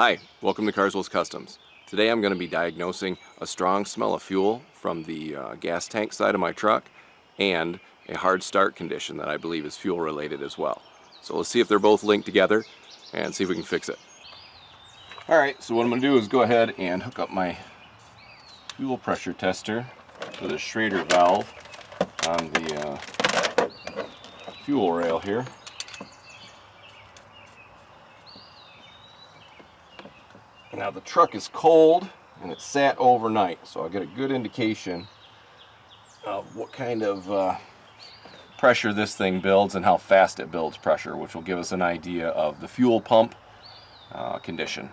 Hi, welcome to Carswell's Customs. Today I'm going to be diagnosing a strong smell of fuel from the gas tank side of my truck and a hard start condition that I believe is fuel related as well. So let's see if they're both linked together and see if we can fix it. Alright, so what I'm going to do is go ahead and hook up my fuel pressure tester to the Schrader valve on the fuel rail here. Now the truck is cold and it's sat overnight, so I'll get a good indication of what kind of pressure this thing builds and how fast it builds pressure, which will give us an idea of the fuel pump condition.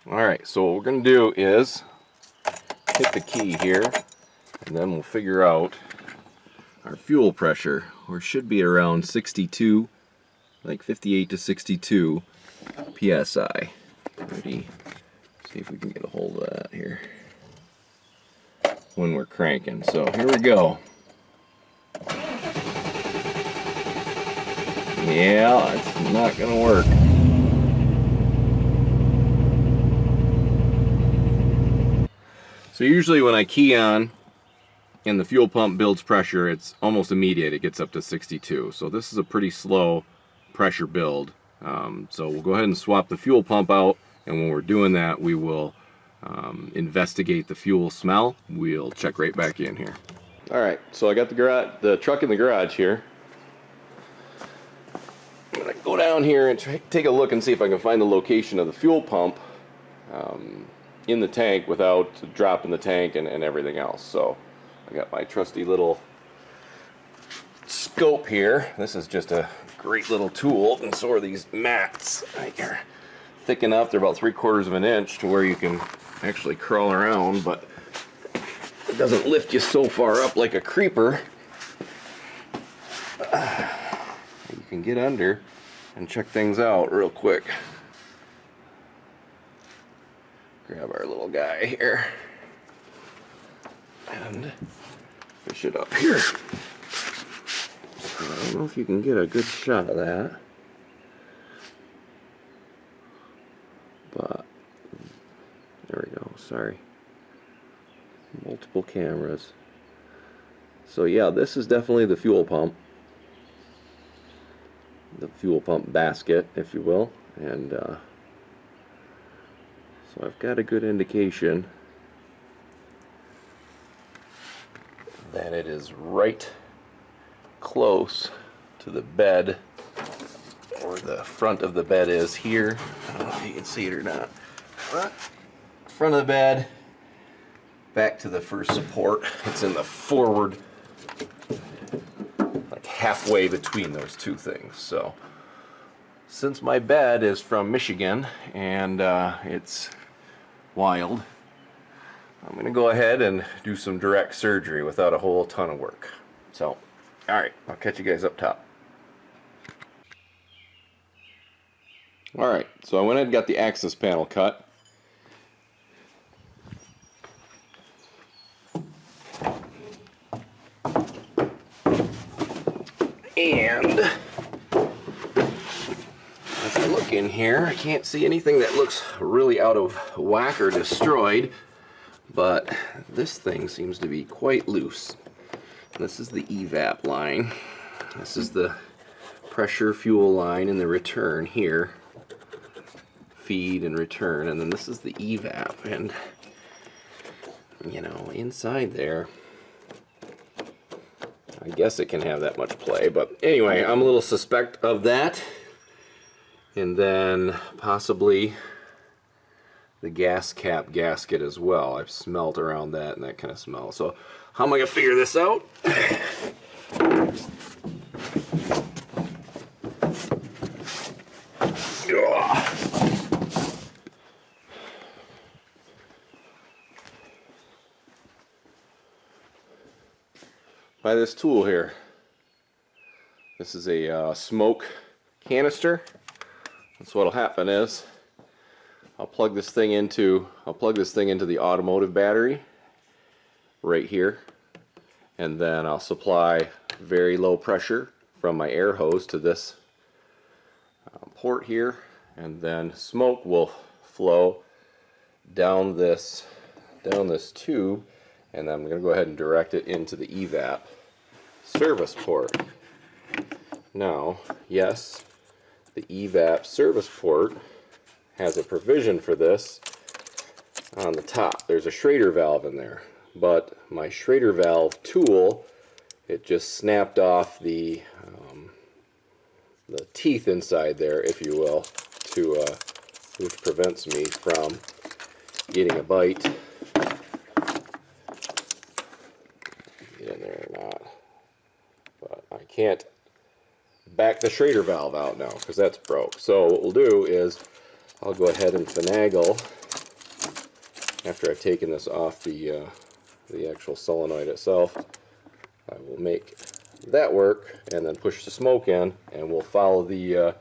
Alright, so what we're going to do is hit the key here and then we'll figure out our fuel pressure, which should be around 62, like 58 to 62 PSI. Ready? See if we can get a hold of that here when we're cranking. So here we go. Yeah, it's not gonna work. So usually when I key on and the fuel pump builds pressure, it's almost immediate. It gets up to 62. So this is a pretty slow pressure build. So we'll go ahead and swap the fuel pump out, and when we're doing that we will investigate the fuel smell. We'll check right back in here. Alright, so I got the truck in the garage here. I'm going to go down here and take a look and see if I can find the location of the fuel pump in the tank without dropping the tank and everything else. So I got my trusty little scope here. This is just a great little tool, and so are these mats. They're thick enough, they're about 3/4 of an inch to where you can actually crawl around, but it doesn't lift you so far up like a creeper. You can get under and check things out real quick. Grab our little guy here and fish it up here. I don't know if you can get a good shot of that, but there we go. Sorry, multiple cameras. So yeah, this is definitely the fuel pump basket, if you will, and so I've got a good indication that it is right close to the bed, or the front of the bed is here. I don't know if you can see it or not. But front of the bed, back to the first support. It's in the forward, like halfway between those two things. So since my bed is from Michigan and it's wild, I'm going to go ahead and do some direct surgery without a whole ton of work. So alright, I'll catch you guys up top. Alright, so I went ahead and got the access panel cut. And as I look in here, I can't see anything that looks really out of whack or destroyed, but this thing seems to be quite loose. This is the Evap line. This is the pressure fuel line in the return here. Feed and return. And then this is the Evap. And, you know, inside there, I guess it can have that much play. But anyway, I'm a little suspect of that. And then possibly the gas cap gasket as well. I've smelled around that and that kind of smell. So how am I going to figure this out? By this tool here. This is a smoke canister. And so what'll happen is I'll plug this thing into the automotive battery right here, and then I'll supply very low pressure from my air hose to this port here, and then smoke will flow down this tube, and I'm going to go ahead and direct it into the Evap service port. Now, yes, the Evap service port has a provision for this on the top. There's a Schrader valve in there, but my Schrader valve tool, it just snapped off the teeth inside there, if you will, which prevents me from getting a bite. Get in there or not, but I can't back the Schrader valve out now because that's broke. So what we'll do is I'll go ahead and finagle after I've taken this off the actual solenoid itself. I will make that work and then push the smoke in, and we'll follow the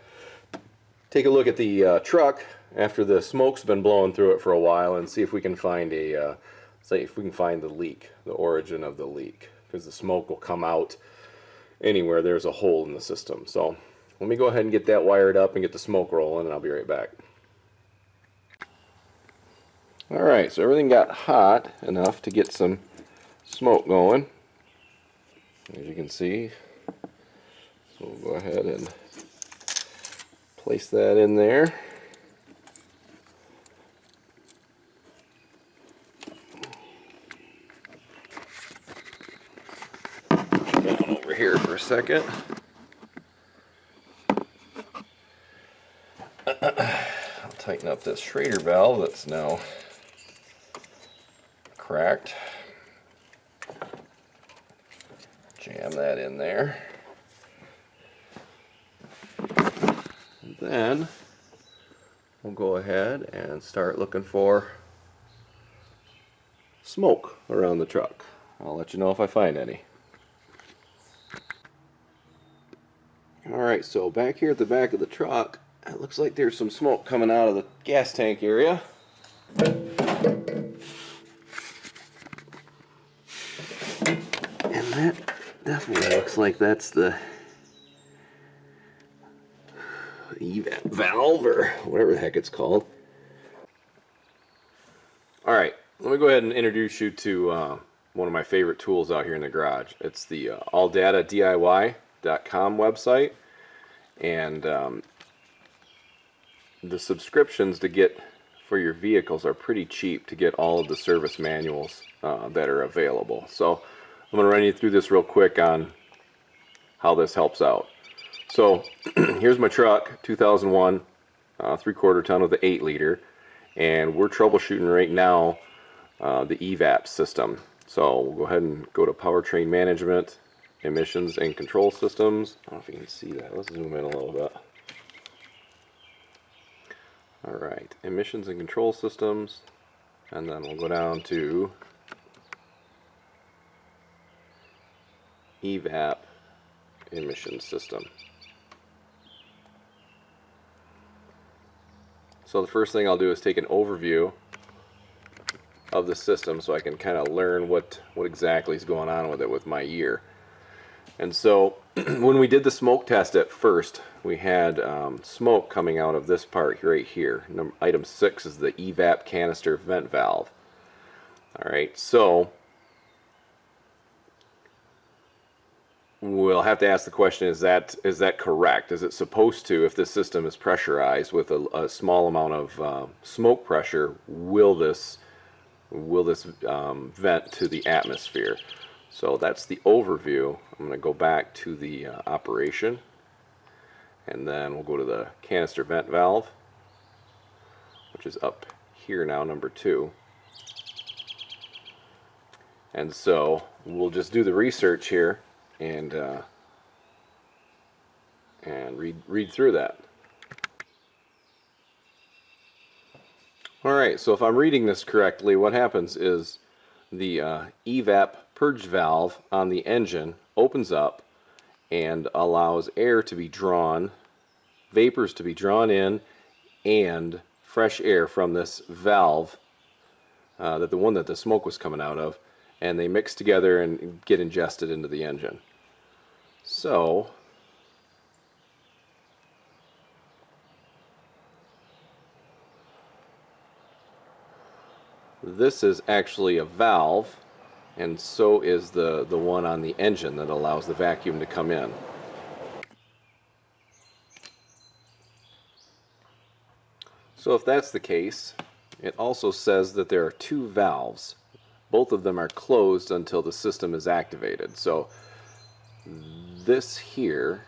take a look at the truck after the smoke's been blowing through it for a while and see if we can find the leak, the origin of the leak, because the smoke will come out anywhere there's a hole in the system. So let me go ahead and get that wired up and get the smoke rolling, and I'll be right back. Alright, so everything got hot enough to get some smoke going, as you can see. So we'll go ahead and place that in there. Down over here for a second. I'll tighten up this Schrader valve that's now cracked. Jam that in there. And then we'll go ahead and start looking for smoke around the truck. I'll let you know if I find any. Alright, so back here at the back of the truck, it looks like there's some smoke coming out of the gas tank area. And that definitely looks like that's the Evap valve, or whatever the heck it's called. Alright, let me go ahead and introduce you to one of my favorite tools out here in the garage. It's the AllData.com website, and the subscriptions to get for your vehicles are pretty cheap to get all of the service manuals that are available. So I'm going to run you through this real quick on how this helps out. So here's my truck, 2001, 3/4 ton with the 8 liter, and we're troubleshooting right now the Evap system. So we'll go ahead and go to Powertrain Management, Emissions and Control Systems. I don't know if you can see that. Let's zoom in a little bit. Alright, Emissions and Control Systems, and then we'll go down to Evap Emissions System. So the first thing I'll do is take an overview of the system so I can kind of learn what exactly is going on with it with my year. And so when we did the smoke test at first, we had smoke coming out of this part right here. Item 6 is the Evap canister vent valve. Alright, so we'll have to ask the question, is that correct? Is it supposed to, if this system is pressurized with a small amount of smoke pressure, will this vent to the atmosphere? So that's the overview. I'm going to go back to the operation, and then we'll go to the canister vent valve, which is up here now, number 2. And so we'll just do the research here and read through that. Alright, so if I'm reading this correctly, what happens is the Evap purge valve on the engine opens up and allows air to be drawn, vapors to be drawn in, and fresh air from this valve, the one that the smoke was coming out of, and they mix together and get ingested into the engine. So This is actually a valve, and so is the one on the engine that allows the vacuum to come in. So if that's the case, it also says that there are two valves. Both of them are closed until the system is activated. So this here,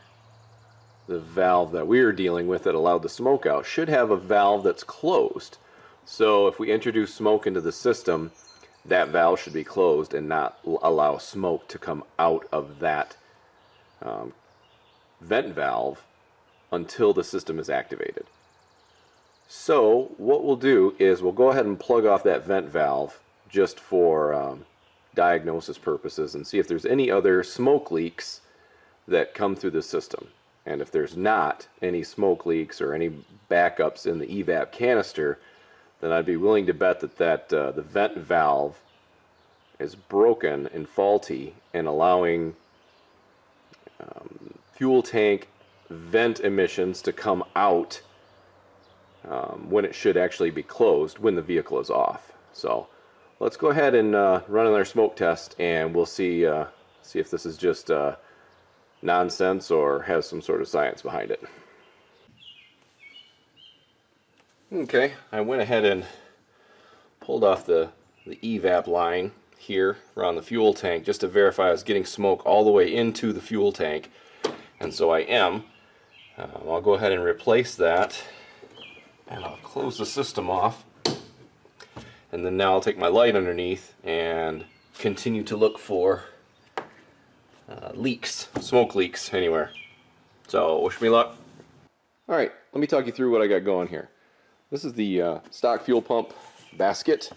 the valve that we are dealing with that allowed the smoke out, should have a valve that's closed. So if we introduce smoke into the system, that valve should be closed and not allow smoke to come out of that vent valve until the system is activated. So what we'll do is we'll go ahead and plug off that vent valve just for diagnosis purposes and see if there's any other smoke leaks that come through the system. And if there's not any smoke leaks or any backups in the Evap canister, then I'd be willing to bet that the vent valve is broken and faulty and allowing fuel tank vent emissions to come out when it should actually be closed when the vehicle is off. So let's go ahead and run another smoke test, and we'll see if this is just nonsense or has some sort of science behind it. Okay, I went ahead and pulled off the Evap line here around the fuel tank just to verify I was getting smoke all the way into the fuel tank, and so I am. I'll go ahead and replace that, and I'll close the system off, and then now I'll take my light underneath and continue to look for leaks, smoke leaks anywhere. So wish me luck. Alright, let me talk you through what I got going here. This is the stock fuel pump basket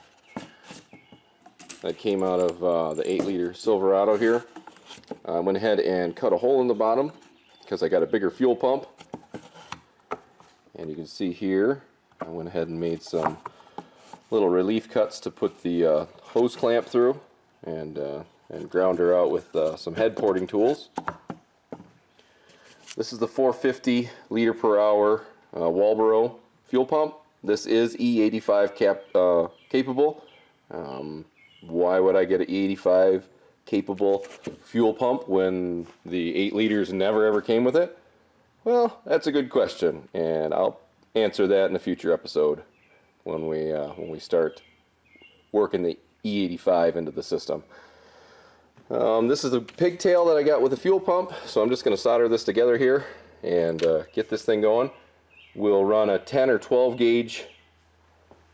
that came out of the 8-liter Silverado here. I went ahead and cut a hole in the bottom because I got a bigger fuel pump. And you can see here, I went ahead and made some little relief cuts to put the hose clamp through and ground her out with some head porting tools. This is the 450 liter per hour Walbro fuel pump. This is E85 capable. Why would I get an E85 capable fuel pump when the 8 liters never ever came with it? Well, that's a good question, and I'll answer that in a future episode when we start working the E85 into the system. This is a pigtail that I got with the fuel pump, so I'm just going to solder this together here and get this thing going. We'll run a 10 or 12 gauge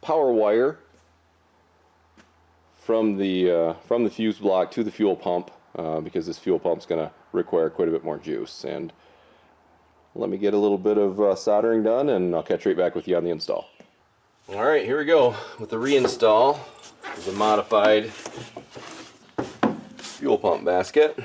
power wire from the fuse block to the fuel pump because this fuel pump is going to require quite a bit more juice. And let me get a little bit of soldering done, and I'll catch right back with you on the install. Alright, here we go with the reinstall of the modified fuel pump basket.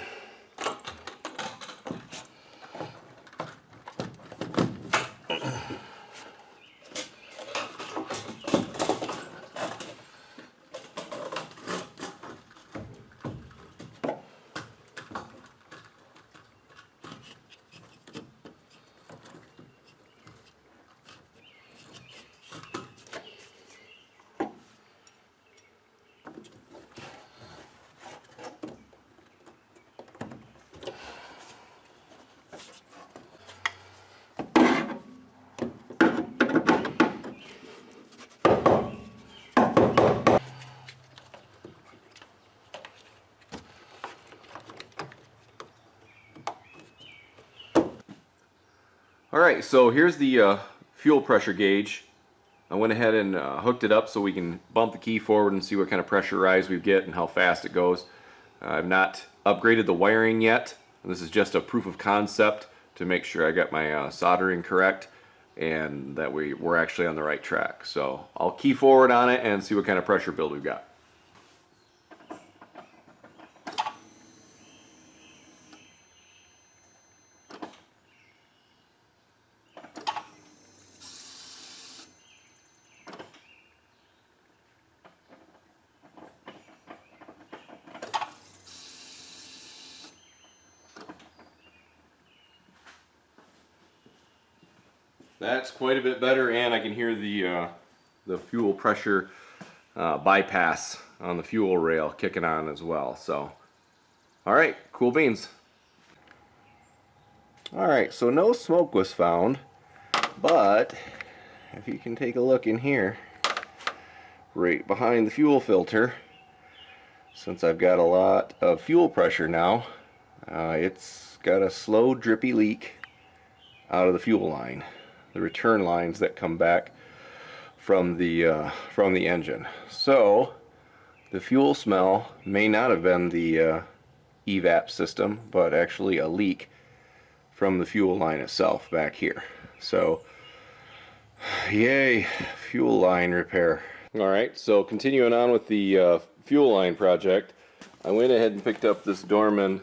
Alright, so here's the fuel pressure gauge. I went ahead and hooked it up so we can bump the key forward and see what kind of pressure rise we get and how fast it goes. I've not upgraded the wiring yet. This is just a proof of concept to make sure I got my soldering correct and that we're actually on the right track. So I'll key forward on it and see what kind of pressure build we've got. That's quite a bit better, and I can hear the fuel pressure bypass on the fuel rail kicking on as well. So, all right, cool beans. All right, so no smoke was found, but if you can take a look in here, right behind the fuel filter, since I've got a lot of fuel pressure now, it's got a slow drippy leak out of the fuel line, the return lines that come back from the engine. So the fuel smell may not have been the evap system, but actually a leak from the fuel line itself back here. So yay, fuel line repair. Alright, so continuing on with the fuel line project, I went ahead and picked up this Dorman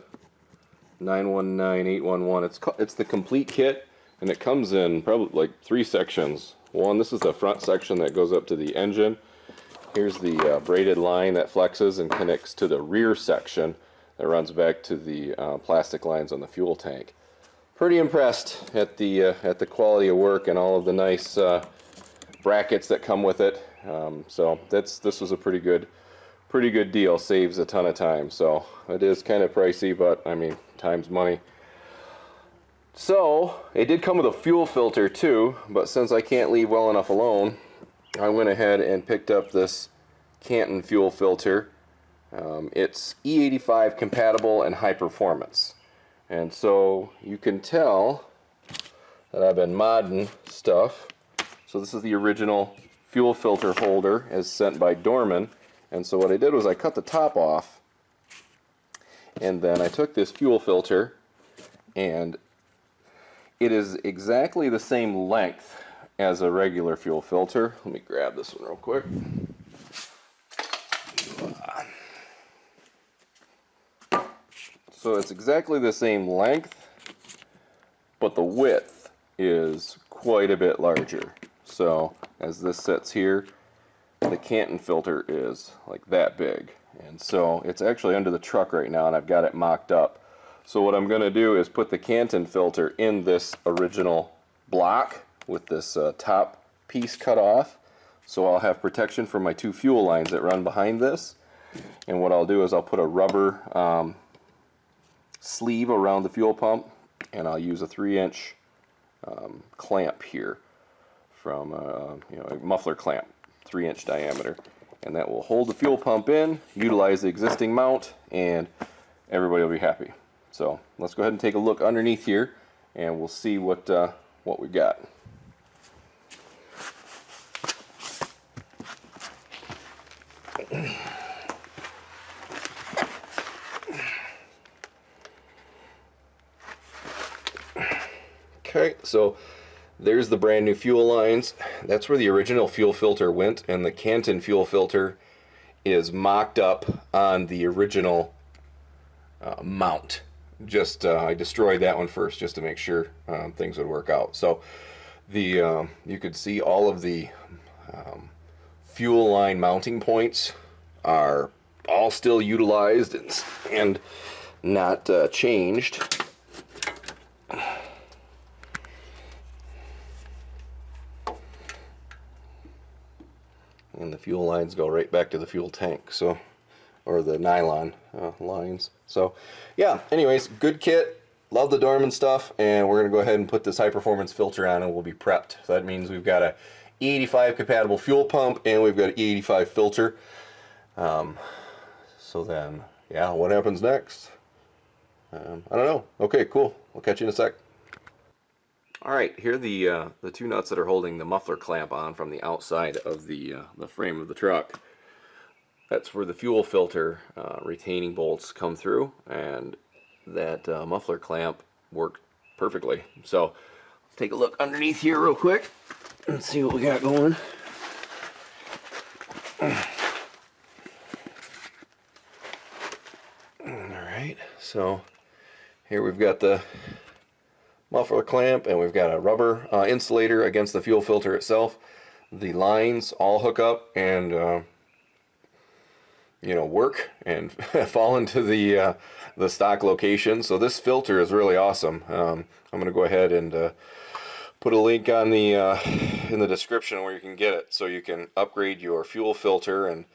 919811. It's the complete kit, and it comes in probably like 3 sections. One, this is the front section that goes up to the engine. Here's the braided line that flexes and connects to the rear section that runs back to the plastic lines on the fuel tank. Pretty impressed at the quality of work and all of the nice brackets that come with it. So this was a pretty good deal. Saves a ton of time. So it is kind of pricey, but I mean, time's money. So it did come with a fuel filter too, but since I can't leave well enough alone, I went ahead and picked up this Canton fuel filter. It's E85 compatible and high performance. And so you can tell that I've been modding stuff. So this is the original fuel filter holder as sent by Dorman. And so what I did was I cut the top off, and then I took this fuel filter, and it is exactly the same length as a regular fuel filter. Let me grab this one real quick. So it's exactly the same length, but the width is quite a bit larger. So as this sits here, the Canton filter is like that big. And so it's actually under the truck right now, and I've got it mocked up. So what I'm going to do is put the Canton filter in this original block with this top piece cut off. So I'll have protection for my 2 fuel lines that run behind this. And what I'll do is I'll put a rubber sleeve around the fuel pump, and I'll use a 3-inch clamp here from a muffler clamp, 3-inch diameter, and that will hold the fuel pump in, utilize the existing mount, and everybody will be happy. So let's go ahead and take a look underneath here, and we'll see what we got. Okay, so there's the brand new fuel lines. That's where the original fuel filter went, and the Canton fuel filter is mocked up on the original mount. Just I destroyed that one first just to make sure things would work out. So the you could see all of the fuel line mounting points are all still utilized and not changed. And the fuel lines go right back to the fuel tank, so, or the nylon lines. So yeah, anyways, good kit. Love the Dorman stuff, and we're going to go ahead and put this high performance filter on, and we'll be prepped. So that means we've got a E85 compatible fuel pump, and we've got an E85 filter. So then, yeah, what happens next? I don't know. Okay, cool. We'll catch you in a sec. Alright, here are the 2 nuts that are holding the muffler clamp on from the outside of the frame of the truck. That's where the fuel filter retaining bolts come through, and that muffler clamp worked perfectly. So, take a look underneath here real quick and see what we got going. Alright, so here we've got the muffler clamp, and we've got a rubber insulator against the fuel filter itself. The lines all hook up and work and fall into the stock location. So this filter is really awesome. I'm going to go ahead and put a link on the in the description where you can get it, so you can upgrade your fuel filter and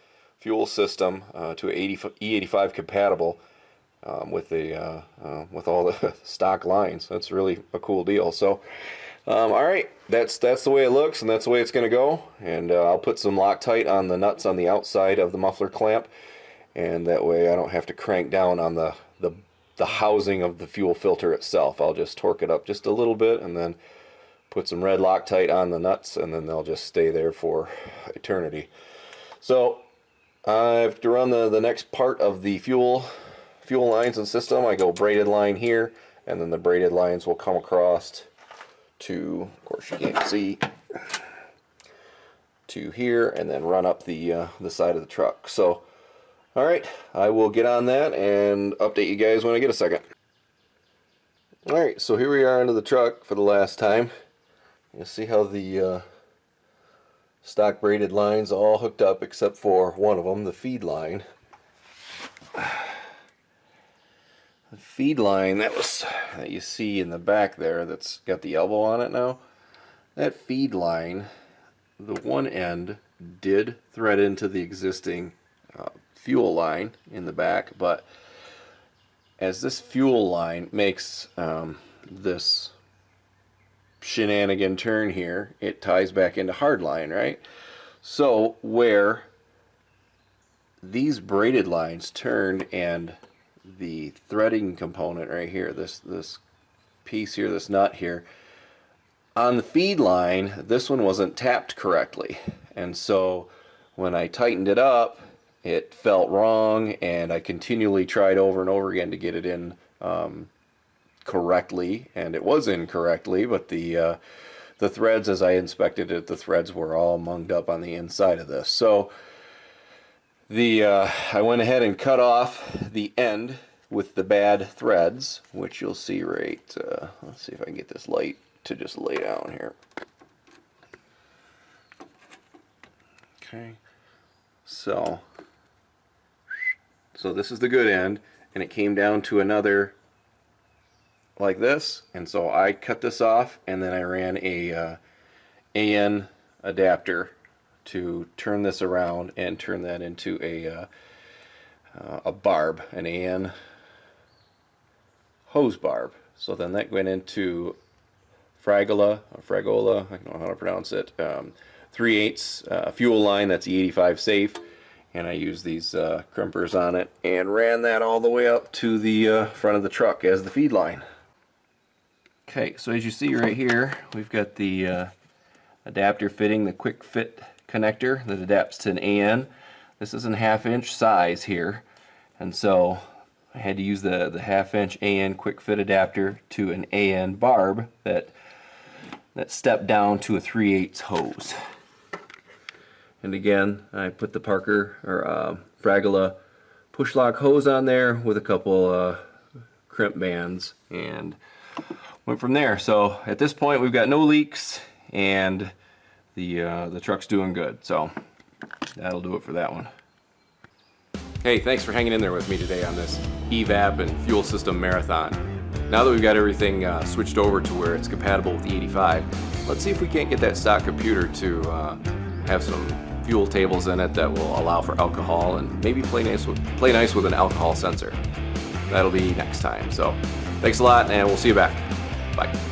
fuel system to E85 compatible with all the stock lines. That's really a cool deal. So all right, that's the way it looks, and that's the way it's going to go. And I'll put some Loctite on the nuts on the outside of the muffler clamp, and that way I don't have to crank down on the housing of the fuel filter itself. I'll just torque it up just a little bit and then put some red Loctite on the nuts, and then they'll just stay there for eternity. So I have to run the next part of the fuel lines and system. I go braided line here, and then the braided lines will come across to, of course you can't see, to here, and then run up the side of the truck. So all right, I will get on that and update you guys when I get a second. All right, so here we are into the truck for the last time. You'll see how the stock braided lines all hooked up except for one of them, the feed line. The feed line that you see in the back there, that's got the elbow on it now, that feed line, the one end did thread into the existing fuel line in the back, but as this fuel line makes this shenanigan turn here, it ties back into hard line, right? So where these braided lines turn and the threading component right here, this piece here, this nut here, on the feed line, this one wasn't tapped correctly, and so when I tightened it up, it felt wrong, and I continually tried over and over again to get it in correctly, and it was in correctly, but the threads, as I inspected it, the threads were all munged up on the inside of this. So I went ahead and cut off the end with the bad threads, which you'll see right, let's see if I can get this light to just lay down here. Okay, so this is the good end, and it came down to another like this, and so I cut this off, and then I ran a AN adapter to turn this around and turn that into a barb, an AN hose barb. So then that went into Fragola, I don't know how to pronounce it, 3/8 fuel line, that's the 85 safe. And I used these crimpers on it and ran that all the way up to the front of the truck as the feed line. Okay, so as you see right here, we've got the adapter fitting, the quick fit connector that adapts to an AN. This is a 1/2 inch size here, and so I had to use the 1/2 inch AN quick fit adapter to an AN barb that stepped down to a 3/8 hose. And again, I put the Parker or Fragola push lock hose on there with a couple crimp bands and went from there. So at this point we've got no leaks, and the truck's doing good. So that'll do it for that one. Hey, thanks for hanging in there with me today on this Evap and fuel system marathon. Now that we've got everything switched over to where it's compatible with the 85, let's see if we can't get that stock computer to have some fuel tables in it that will allow for alcohol, and maybe play nice with an alcohol sensor. That'll be next time. So thanks a lot, and we'll see you back. Bye.